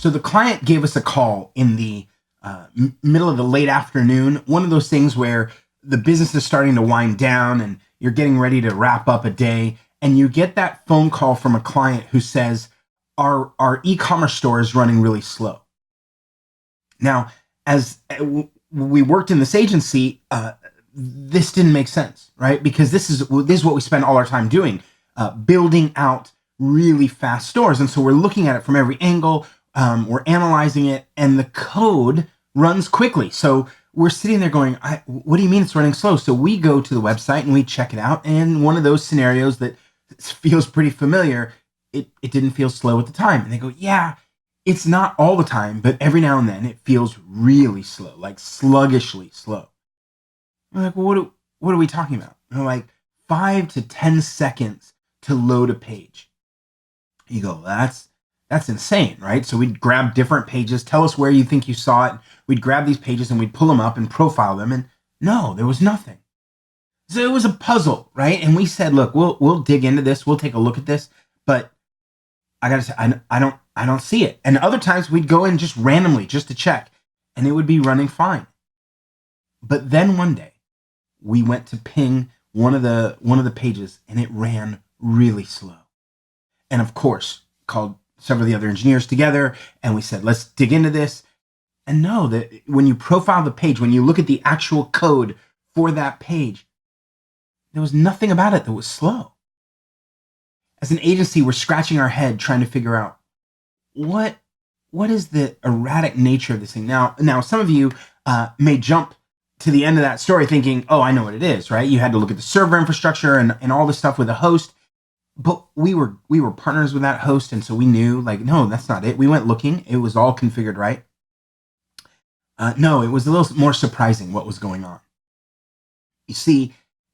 So the client gave us a call in the middle of the late afternoon, one of those things where the business is starting to wind down and you're getting ready to wrap up a day. And you get that phone call from a client who says, our e-commerce store is running really slow. Now, as we worked in this agency, this didn't make sense, right? Because this is what we spend all our time doing, building out really fast stores. And so we're looking at it from every angle. We're analyzing it, and the code runs quickly. So we're sitting there going, what do you mean it's running slow? So we go to the website and we check it out. And one of those scenarios that feels pretty familiar, it didn't feel slow at the time. And they go, yeah, it's not all the time, but every now and then it feels really slow, like sluggishly slow. I'm like, well, what are we talking about? And they're like 5 to 10 seconds to load a page. You go, that's insane, right? So we'd grab different pages, tell us where you think you saw it. We'd grab these pages and we'd pull them up and profile them. And no, there was nothing. So it was a puzzle, right? And we said, look, we'll dig into this. We'll take a look at this. But I gotta say, I don't see it. And other times we'd go in just randomly just to check, and it would be running fine. But then one day we went to ping one of the pages, and it ran really slow. And of course, called several of the other engineers together, and we said, let's dig into this. And know that when you profile the page, when you look at the actual code for that page, there was nothing about it that was slow. As an agency, we're scratching our head trying to figure out what is the erratic nature of this thing. Now, some of you may jump to the end of that story thinking, oh, I know what it is, right? You had to look at the server infrastructure and all the stuff with the host. But we were partners with that host, and so we knew, like, no, that's not it. We went looking. It was all configured right. No, it was a little more surprising what was going on. You see,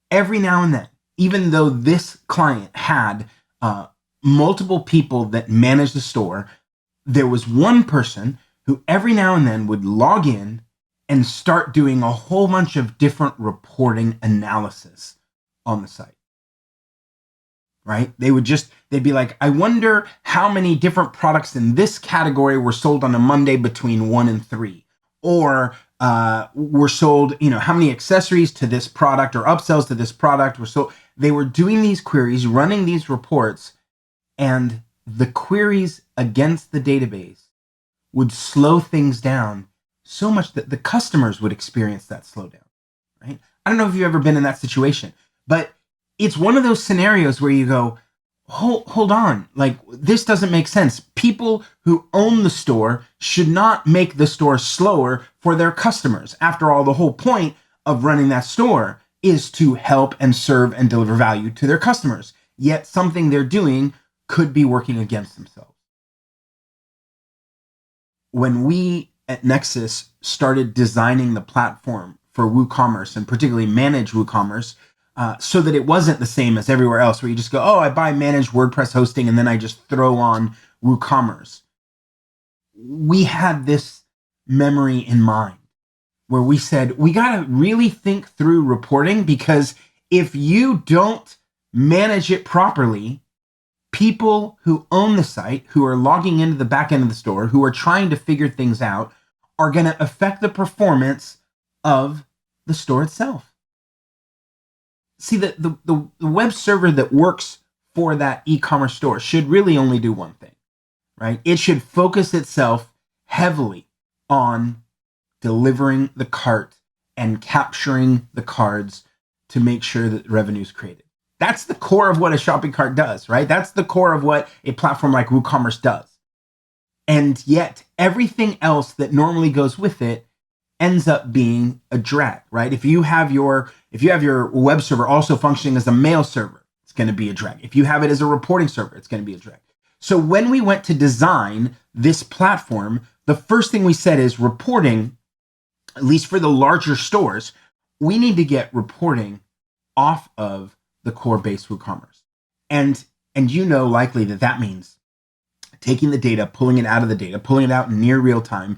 every now and then, even though this client had multiple people that managed the store, there was one person who every now and then would log in and start doing a whole bunch of different reporting analysis on the site. Right? They'd be like, I wonder how many different products in this category were sold on a Monday between 1 and 3. Or were sold, how many accessories to this product or upsells to this product were sold. They were doing these queries, running these reports, and the queries against the database would slow things down so much that the customers would experience that slowdown, right? I don't know if you've ever been in that situation, but it's one of those scenarios where you go, hold on, like, this doesn't make sense. People who own the store should not make the store slower for their customers. After all, the whole point of running that store is to help and serve and deliver value to their customers. Yet something they're doing could be working against themselves. When we at Nexus started designing the platform for WooCommerce, and particularly manage WooCommerce, so that it wasn't the same as everywhere else where you just go, oh, I buy managed WordPress hosting and then I just throw on WooCommerce. We had this memory in mind where we said, we got to really think through reporting, because if you don't manage it properly, people who own the site, who are logging into the back end of the store, who are trying to figure things out, are going to affect the performance of the store itself. See, the web server that works for that e-commerce store should really only do one thing, right? It should focus itself heavily on delivering the cart and capturing the cards to make sure that revenue is created. That's the core of what a shopping cart does, right? That's the core of what a platform like WooCommerce does. And yet everything else that normally goes with it ends up being a drag, right? If you have your web server also functioning as a mail server, it's going to be a drag. If you have it as a reporting server, it's going to be a drag. So when we went to design this platform, the first thing we said is reporting, at least for the larger stores, we need to get reporting off of the core base WooCommerce. And likely that means taking the data, pulling it out of the data, pulling it out in near real time,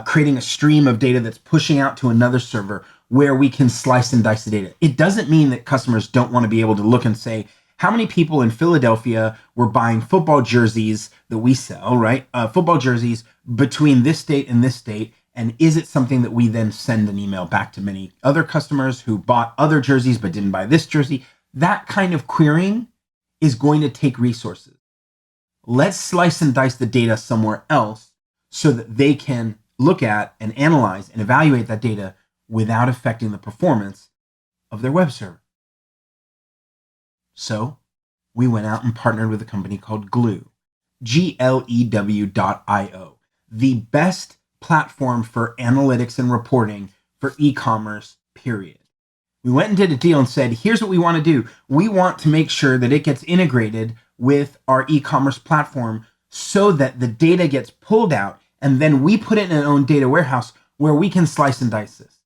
creating a stream of data that's pushing out to another server where we can slice and dice the data. It doesn't mean that customers don't want to be able to look and say, How many people in Philadelphia were buying football jerseys that we sell, right? Football jerseys between this date and this date. And is it something that we then send an email back to many other customers who bought other jerseys but didn't buy this jersey? That kind of querying is going to take resources. Let's slice and dice the data somewhere else so that they can look at and analyze and evaluate that data without affecting the performance of their web server. So we went out and partnered with a company called Glue, GLEW.io, the best platform for analytics and reporting for e-commerce, period. We went and did a deal and said, here's what we want to do. We want to make sure that it gets integrated with our e-commerce platform so that the data gets pulled out and then we put it in our own data warehouse where we can slice and dice this.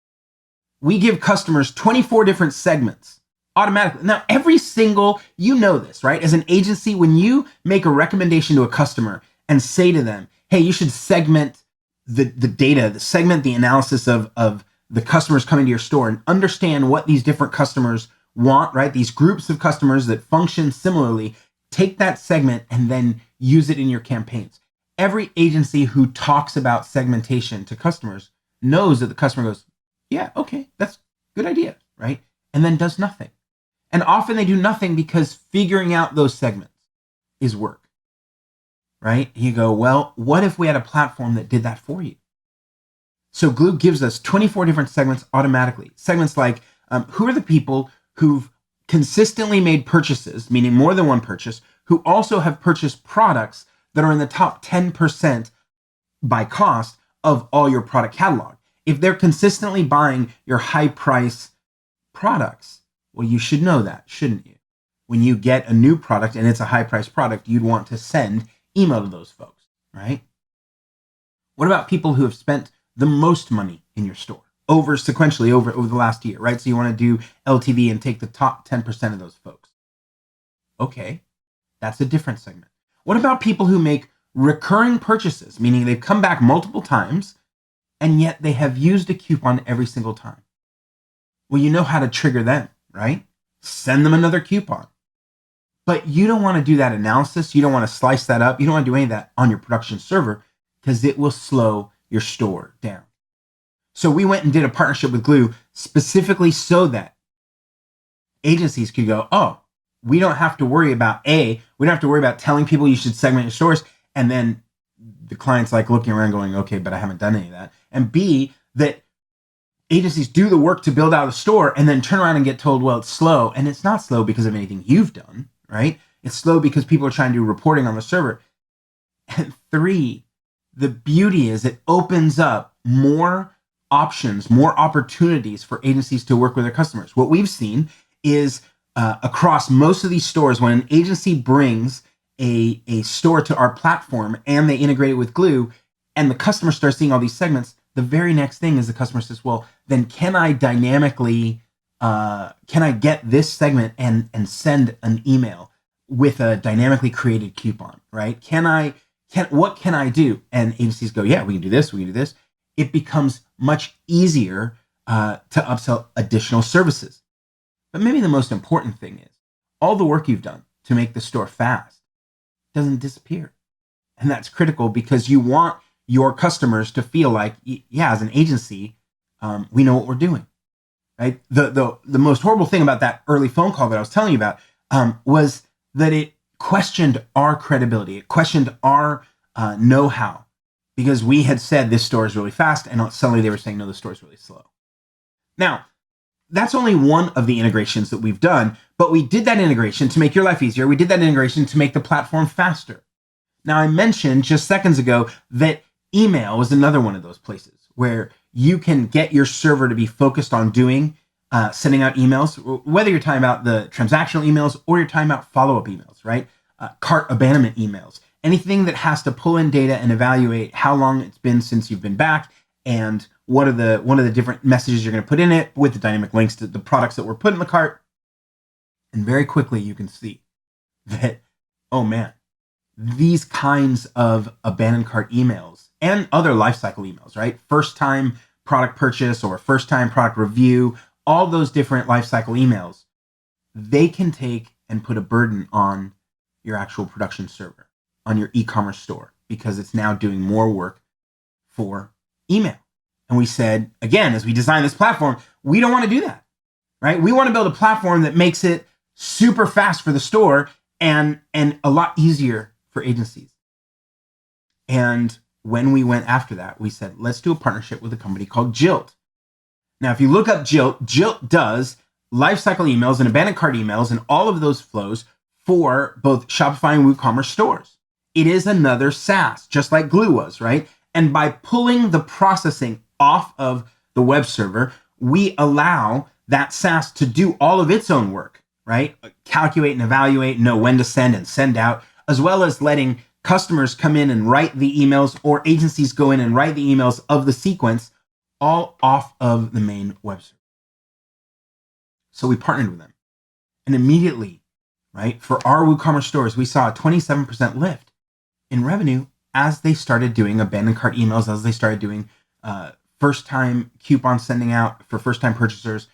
We give customers 24 different segments automatically. Now, every single, you know this, right? As an agency, when you make a recommendation to a customer and say to them, hey, you should segment the data, segment the analysis of the customers coming to your store and understand what these different customers want, right? These groups of customers that function similarly, take that segment and then use it in your campaigns. Every agency who talks about segmentation to customers knows that the customer goes, yeah, okay, that's a good idea, right? And then does nothing. And often they do nothing because figuring out those segments is work, right? You go, well, what if we had a platform that did that for you? So Glue gives us 24 different segments automatically. Segments like who are the people who've consistently made purchases, meaning more than one purchase, who also have purchased products that are in the top 10% by cost of all your product catalog. If they're consistently buying your high price products, well, you should know that, shouldn't you? When you get a new product and it's a high price product, you'd want to send email to those folks, right? What about people who have spent the most money in your store sequentially over the last year, right? So you want to do LTV and take the top 10% of those folks. Okay, that's a different segment. What about people who make recurring purchases, meaning they've come back multiple times and yet they have used a coupon every single time? Well, you know how to trigger them, right? Send them another coupon. But you don't want to do that analysis. You don't want to slice that up. You don't want to do any of that on your production server because it will slow your store down. So we went and did a partnership with Glue specifically so that agencies could go, oh, we don't have to worry about we don't have to worry about telling people you should segment your stores. And then the client's like looking around going, okay, but I haven't done any of that. And B, that agencies do the work to build out a store and then turn around and get told, well, it's slow. And it's not slow because of anything you've done, right? It's slow because people are trying to do reporting on the server. And 3, the beauty is it opens up more options, more opportunities for agencies to work with their customers. What we've seen is across most of these stores, when an agency brings a store to our platform and they integrate it with Glue and the customer starts seeing all these segments, the very next thing is the customer says, well, then can I dynamically, can I get this segment and send an email with a dynamically created coupon, right? What can I do? And agencies go, yeah, we can do this, we can do this. It becomes much easier to upsell additional services. But maybe the most important thing is all the work you've done to make the store fast doesn't disappear. And that's critical because you want your customers to feel like, yeah, as an agency, we know what we're doing, right? The most horrible thing about that early phone call that I was telling you about was that it questioned our credibility. It questioned our know-how because we had said this store is really fast and suddenly they were saying, no, the store is really slow. Now, that's only one of the integrations that we've done, but we did that integration to make your life easier. We did that integration to make the platform faster. Now, I mentioned just seconds ago that email was another one of those places where you can get your server to be focused on sending out emails, whether you're talking about the transactional emails or you're talking about follow-up emails, right? Cart abandonment emails, anything that has to pull in data and evaluate how long it's been since you've been back and what are the different messages you're going to put in it with the dynamic links to the products that were put in the cart. And very quickly you can see that, oh man, these kinds of abandoned cart emails and other lifecycle emails, right? First time product purchase or first time product review, all those different lifecycle emails, they can take and put a burden on your actual production server, on your e-commerce store, because it's now doing more work for email. And we said, again, as we design this platform, we don't want to do that, right? We want to build a platform that makes it super fast for the store and a lot easier for agencies. And when we went after that, we said, let's do a partnership with a company called Jilt. Now, if you look up Jilt, Jilt does lifecycle emails and abandoned cart emails and all of those flows for both Shopify and WooCommerce stores. It is another SaaS, just like Glue was, right? And by pulling the processing off of the web server, we allow that SaaS to do all of its own work, right? Calculate and evaluate, know when to send and send out, as well as letting customers come in and write the emails, or agencies go in and write the emails of the sequence, all off of the main web server. So we partnered with them. And immediately, right, for our WooCommerce stores, we saw a 27% lift in revenue as they started doing abandoned cart emails, as they started doing first-time coupon sending out for first-time purchasers,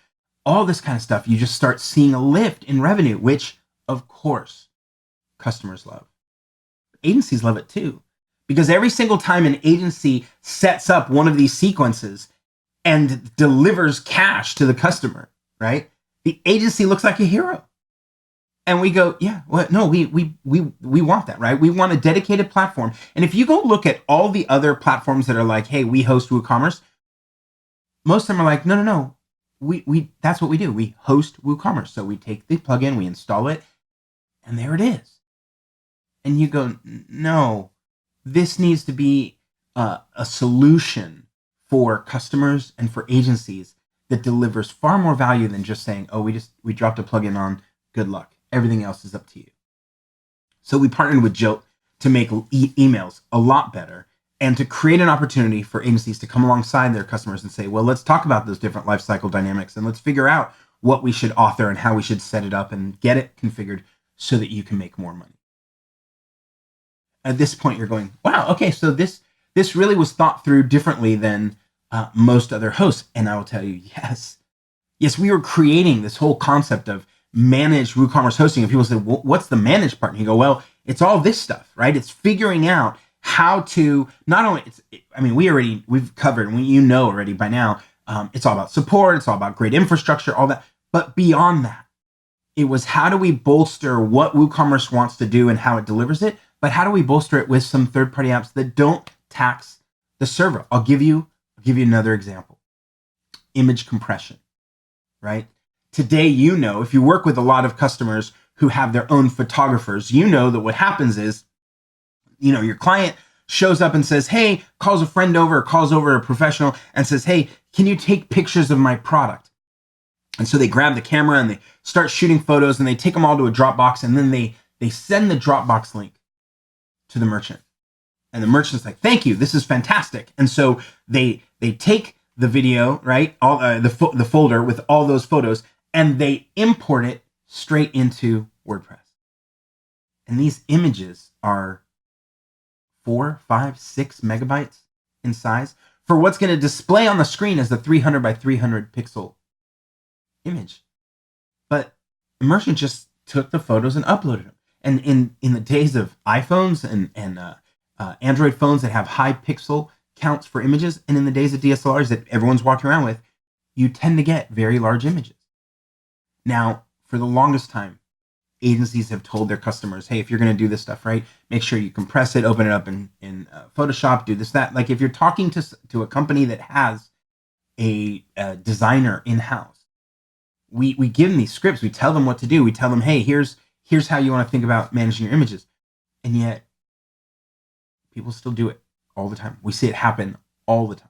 all this kind of stuff. You just start seeing a lift in revenue, which, of course, customers love. Agencies love it too, because every single time an agency sets up one of these sequences and delivers cash to the customer, right, the agency looks like a hero. And we go, yeah, well, no, we want that, right? We want a dedicated platform. And if you go look at all the other platforms that are like, hey, we host WooCommerce, most of them are like, no, we that's what we do. We host WooCommerce. So we take the plugin, we install it, and there it is. And you go, no, this needs to be a solution for customers and for agencies that delivers far more value than just saying, oh, we dropped a plugin on, good luck. Everything else is up to you. So we partnered with Jilt to make emails a lot better and to create an opportunity for agencies to come alongside their customers and say, well, let's talk about those different lifecycle dynamics and let's figure out what we should author and how we should set it up and get it configured so that you can make more money. At this point, you're going, wow, okay, so this really was thought through differently than most other hosts. And I will tell you, yes, we were creating this whole concept of managed WooCommerce hosting. And people say, well, what's the managed part? And you go, well, it's all this stuff, right? It's figuring out how to not only, we've covered, and you know already by now, it's all about support, it's all about great infrastructure, all that. But beyond that, it was how do we bolster what WooCommerce wants to do and how it delivers it, but how do we bolster it with some third-party apps that don't tax the server? I'll give you another example. Image compression, right? Today, if you work with a lot of customers who have their own photographers, you know that what happens is, your client shows up and says, hey, calls a friend over or calls over a professional and says, hey, can you take pictures of my product? And so they grab the camera and they start shooting photos and they take them all to a Dropbox, and then they send the Dropbox link to the merchant. And the merchant's like, thank you, this is fantastic. And so they take the video, right, all the folder with all those photos, and they import it straight into WordPress. And these images are 4, 5, 6 megabytes in size for what's going to display on the screen as the 300 by 300 pixel image. But the merchant just took the photos and uploaded them. And in the days of iPhones and Android phones that have high pixel counts for images, and in the days of DSLRs that everyone's walking around with, you tend to get very large images. Now, for the longest time, agencies have told their customers, hey, if you're going to do this stuff, right, make sure you compress it, open it up in Photoshop, do this, that. Like if you're talking to a company that has a designer in-house, we give them these scripts. We tell them what to do. We tell them, hey, here's how you want to think about managing your images. And yet, people still do it all the time. We see it happen all the time.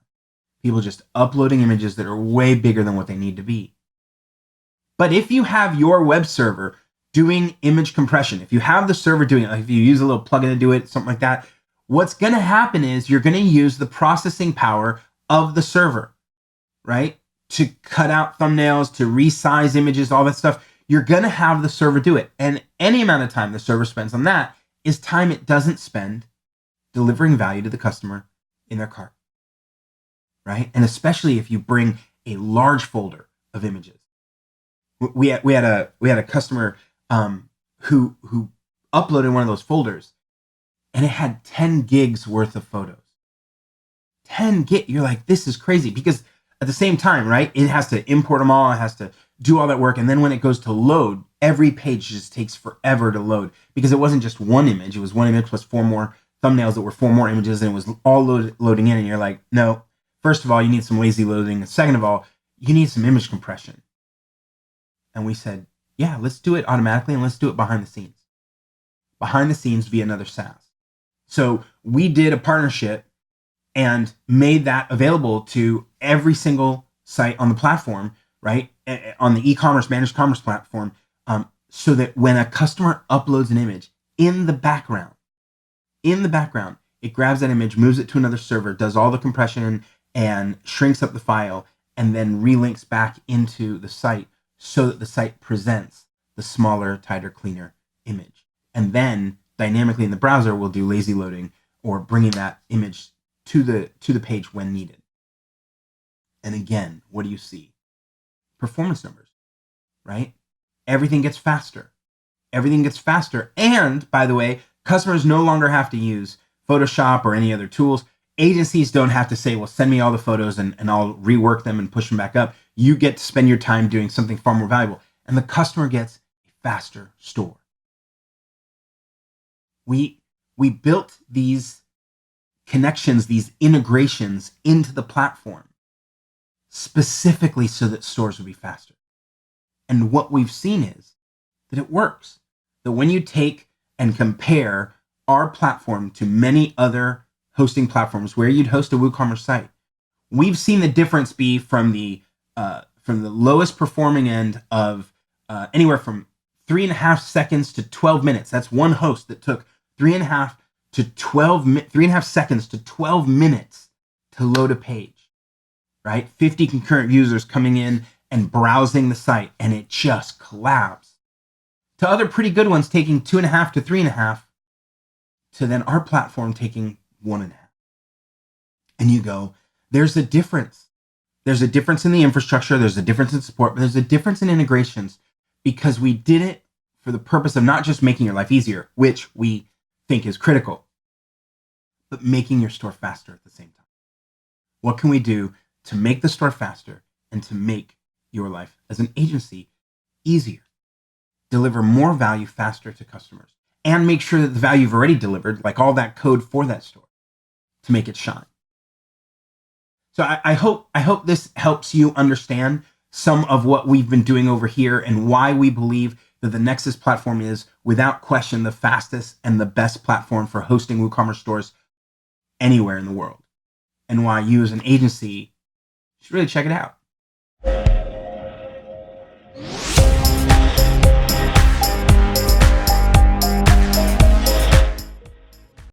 People just uploading images that are way bigger than what they need to be. But if you have your web server doing image compression, if you have the server doing it, like if you use a little plugin to do it, something like that, what's going to happen is you're going to use the processing power of the server, right? To cut out thumbnails, to resize images, all that stuff. You're going to have the server do it. And any amount of time the server spends on that is time it doesn't spend delivering value to the customer in their cart, right? And especially if you bring a large folder of images. We had a customer who uploaded one of those folders, and it had 10 gigs worth of photos. 10 gig. You're like, this is crazy, because at the same time, right, it has to import them all, it has to do all that work, and then when it goes to load, every page just takes forever to load, because it wasn't just one image, it was one image plus 4 more thumbnails that were 4 more images, and it was all loading in, and you're like, no, first of all, you need some lazy loading, and second of all, you need some image compression. And we said, yeah, let's do it automatically, and let's do it behind the scenes. Behind the scenes via another SaaS. So we did a partnership and made that available to every single site on the platform, right? On the e-commerce, managed commerce platform, so that when a customer uploads an image, in the background, it grabs that image, moves it to another server, does all the compression and shrinks up the file, and then relinks back into the site so that the site presents the smaller, tighter, cleaner image. And then dynamically in the browser, we'll do lazy loading or bringing that image to the page when needed. And again, what do you see? Performance numbers, right? Everything gets faster. And by the way, customers no longer have to use Photoshop or any other tools. Agencies don't have to say, well, send me all the photos and I'll rework them and push them back up. You get to spend your time doing something far more valuable. And the customer gets a faster store. We built these connections, these integrations into the platform specifically so that stores would be faster. And what we've seen is that it works. That when you take and compare our platform to many other hosting platforms where you'd host a WooCommerce site, we've seen the difference be from the lowest performing end of anywhere from 3.5 seconds to 12 minutes. That's one host that took 3.5 seconds to 12 minutes to load a page, right? 50 concurrent users coming in and browsing the site, and it just collapsed. To other pretty good ones taking 2.5 to 3.5, to then our platform taking 1.5. And you go, there's a difference. There's a difference in the infrastructure, there's a difference in support, but there's a difference in integrations, because we did it for the purpose of not just making your life easier, which we think is critical, but making your store faster at the same time. What can we do to make the store faster and to make your life as an agency easier? Deliver more value faster to customers and make sure that the value you've already delivered, like all that code for that store, to make it shine. So I hope this helps you understand some of what we've been doing over here and why we believe that the Nexus platform is, without question, the fastest and the best platform for hosting WooCommerce stores anywhere in the world, and why you as an agency should really check it out.